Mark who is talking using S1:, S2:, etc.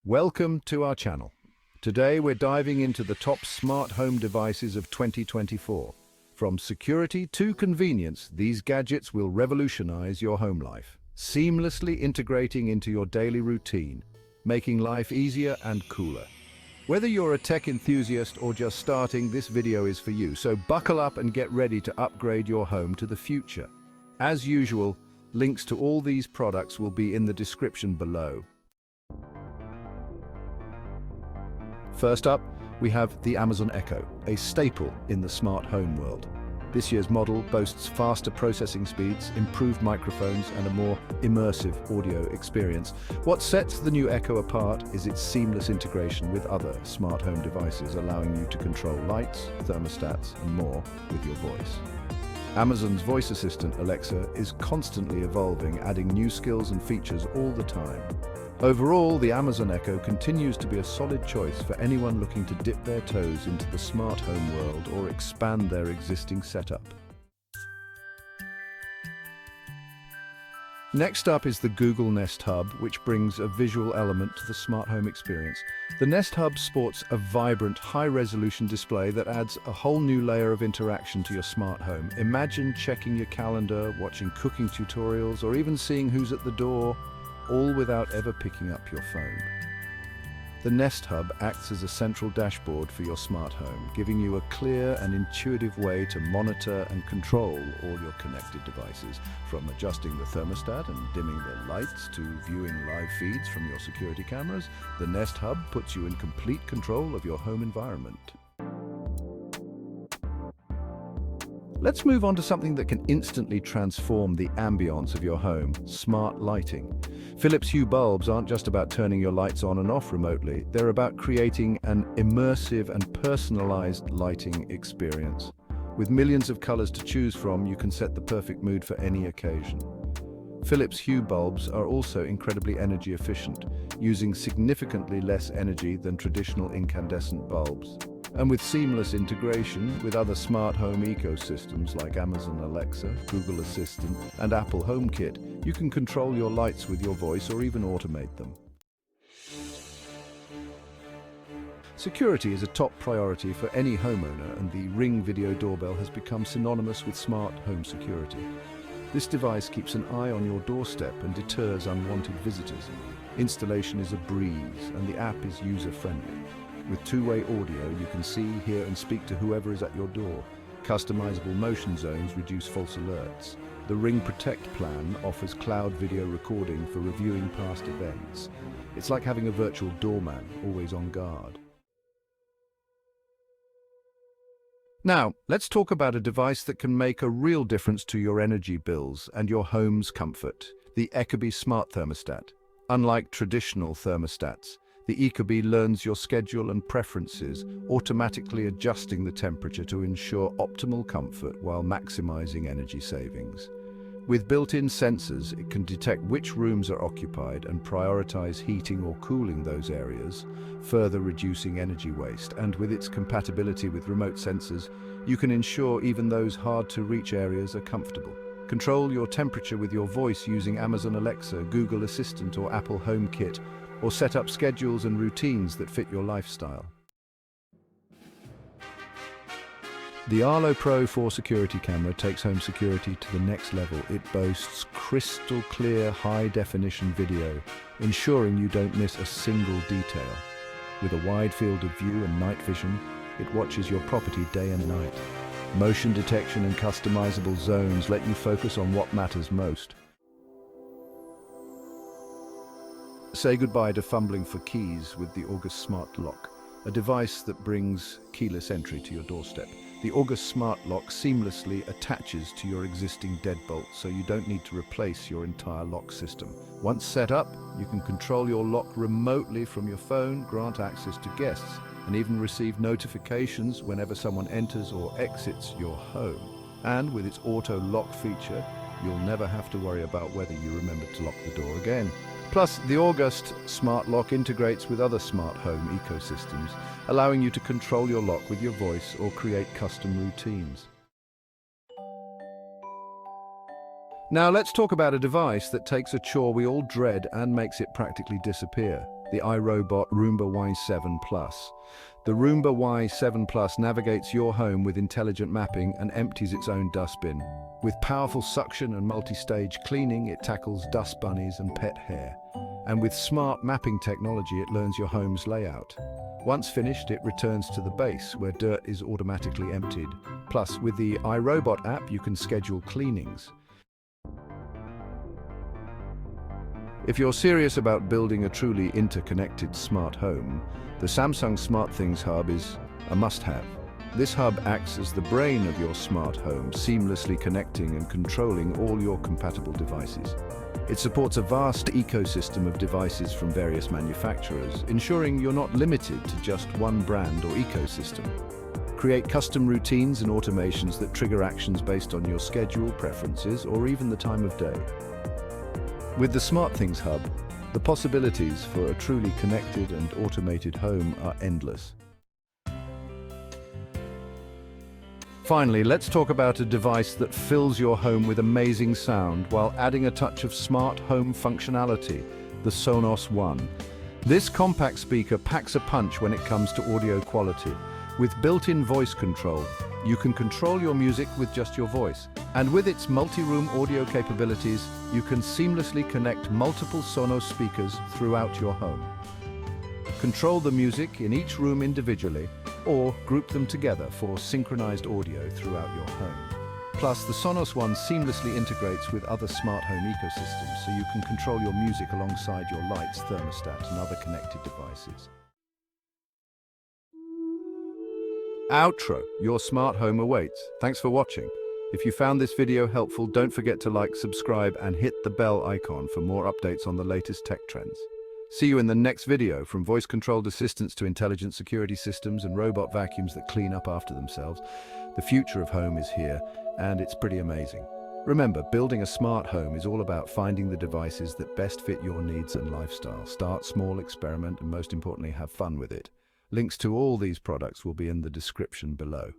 S1: Welcome to our channel. Today we're diving into the top smart home devices of 2024. From security to convenience, these gadgets will revolutionize your home life, seamlessly integrating into your daily routine, making life easier and cooler. Whether you're a tech enthusiast or just starting, this video is for you, so buckle up and get ready to upgrade your home to the future. As usual, links to all these products will be in the description below. First up, we have the Amazon Echo, a staple in the smart home world. This year's model boasts faster processing speeds, improved microphones, and a more immersive audio experience. What sets the new Echo apart is its seamless integration with other smart home devices, allowing you to control lights, thermostats, and more with your voice. Amazon's voice assistant, Alexa, is constantly evolving, adding new skills and features all the time. Overall, the Amazon Echo continues to be a solid choice for anyone looking to dip their toes into the smart home world or expand their existing setup. Next up is the Google Nest Hub, which brings a visual element to the smart home experience. The Nest Hub sports a vibrant, high-resolution display that adds a whole new layer of interaction to your smart home. Imagine checking your calendar, watching cooking tutorials, or even seeing who's at the door, all without ever picking up your phone. The Nest Hub acts as a central dashboard for your smart home, giving you a clear and intuitive way to monitor and control all your connected devices. From adjusting the thermostat and dimming the lights to viewing live feeds from your security cameras, the Nest Hub puts you in complete control of your home environment. Let's move on to something that can instantly transform the ambience of your home: smart lighting. Philips Hue bulbs aren't just about turning your lights on and off remotely, they're about creating an immersive and personalized lighting experience. With millions of colors to choose from, you can set the perfect mood for any occasion. Philips Hue bulbs are also incredibly energy efficient, using significantly less energy than traditional incandescent bulbs. And with seamless integration with other smart home ecosystems like Amazon Alexa, Google Assistant, and Apple HomeKit, you can control your lights with your voice or even automate them. Security is a top priority for any homeowner, and the Ring video doorbell has become synonymous with smart home security. This device keeps an eye on your doorstep and deters unwanted visitors. Installation is a breeze, and the app is user-friendly. With two-way audio, you can see, hear, and speak to whoever is at your door. Customizable motion zones reduce false alerts. The Ring Protect plan offers cloud video recording for reviewing past events. It's like having a virtual doorman, always on guard. Now, let's talk about a device that can make a real difference to your energy bills and your home's comfort: the Ecobe smart thermostat. Unlike traditional thermostats, the Ecobe learns your schedule and preferences, automatically adjusting the temperature to ensure optimal comfort while maximizing energy savings. With built-in sensors, it can detect which rooms are occupied and prioritize heating or cooling those areas, further reducing energy waste. And with its compatibility with remote sensors, you can ensure even those hard-to-reach areas are comfortable. Control your temperature with your voice using Amazon Alexa, Google Assistant, or Apple HomeKit, or set up schedules and routines that fit your lifestyle. The Arlo Pro 4 security camera takes home security to the next level. It boasts crystal clear, high-definition video, ensuring you don't miss a single detail. With a wide field of view and night vision, it watches your property day and night. Motion detection and customizable zones let you focus on what matters most. Say goodbye to fumbling for keys with the August Smart Lock, a device that brings keyless entry to your doorstep. The August Smart Lock seamlessly attaches to your existing deadbolt, so you don't need to replace your entire lock system. Once set up, you can control your lock remotely from your phone, grant access to guests, and even receive notifications whenever someone enters or exits your home. And with its auto lock feature, you'll never have to worry about whether you remember to lock the door again. Plus, the August Smart Lock integrates with other smart home ecosystems, allowing you to control your lock with your voice or create custom routines. Now let's talk about a device that takes a chore we all dread and makes it practically disappear: the iRobot Roomba Y7 Plus. The Roomba Y7 Plus navigates your home with intelligent mapping and empties its own dustbin. With powerful suction and multi-stage cleaning, it tackles dust bunnies and pet hair. And with smart mapping technology, it learns your home's layout. Once finished, it returns to the base, where dirt is automatically emptied. Plus, with the iRobot app, you can schedule cleanings. If you're serious about building a truly interconnected smart home, the Samsung SmartThings Hub is a must-have. This hub acts as the brain of your smart home, seamlessly connecting and controlling all your compatible devices. It supports a vast ecosystem of devices from various manufacturers, ensuring you're not limited to just one brand or ecosystem. Create custom routines and automations that trigger actions based on your schedule, preferences, or even the time of day. With the SmartThings Hub, the possibilities for a truly connected and automated home are endless. Finally, let's talk about a device that fills your home with amazing sound while adding a touch of smart home functionality, the Sonos One. This compact speaker packs a punch when it comes to audio quality. With built-in voice control, you can control your music with just your voice. And with its multi-room audio capabilities, you can seamlessly connect multiple Sonos speakers throughout your home. Control the music in each room individually, or group them together for synchronized audio throughout your home. Plus, the Sonos One seamlessly integrates with other smart home ecosystems, so you can control your music alongside your lights, thermostat, and other connected devices. Outro, your smart home awaits. Thanks for watching. If you found this video helpful, don't forget to like, subscribe, and hit the bell icon for more updates on the latest tech trends. See you in the next video. From voice-controlled assistants to intelligent security systems and robot vacuums that clean up after themselves, the future of home is here, and it's pretty amazing. Remember, building a smart home is all about finding the devices that best fit your needs and lifestyle. Start small, experiment, and most importantly, have fun with it. Links to all these products will be in the description below.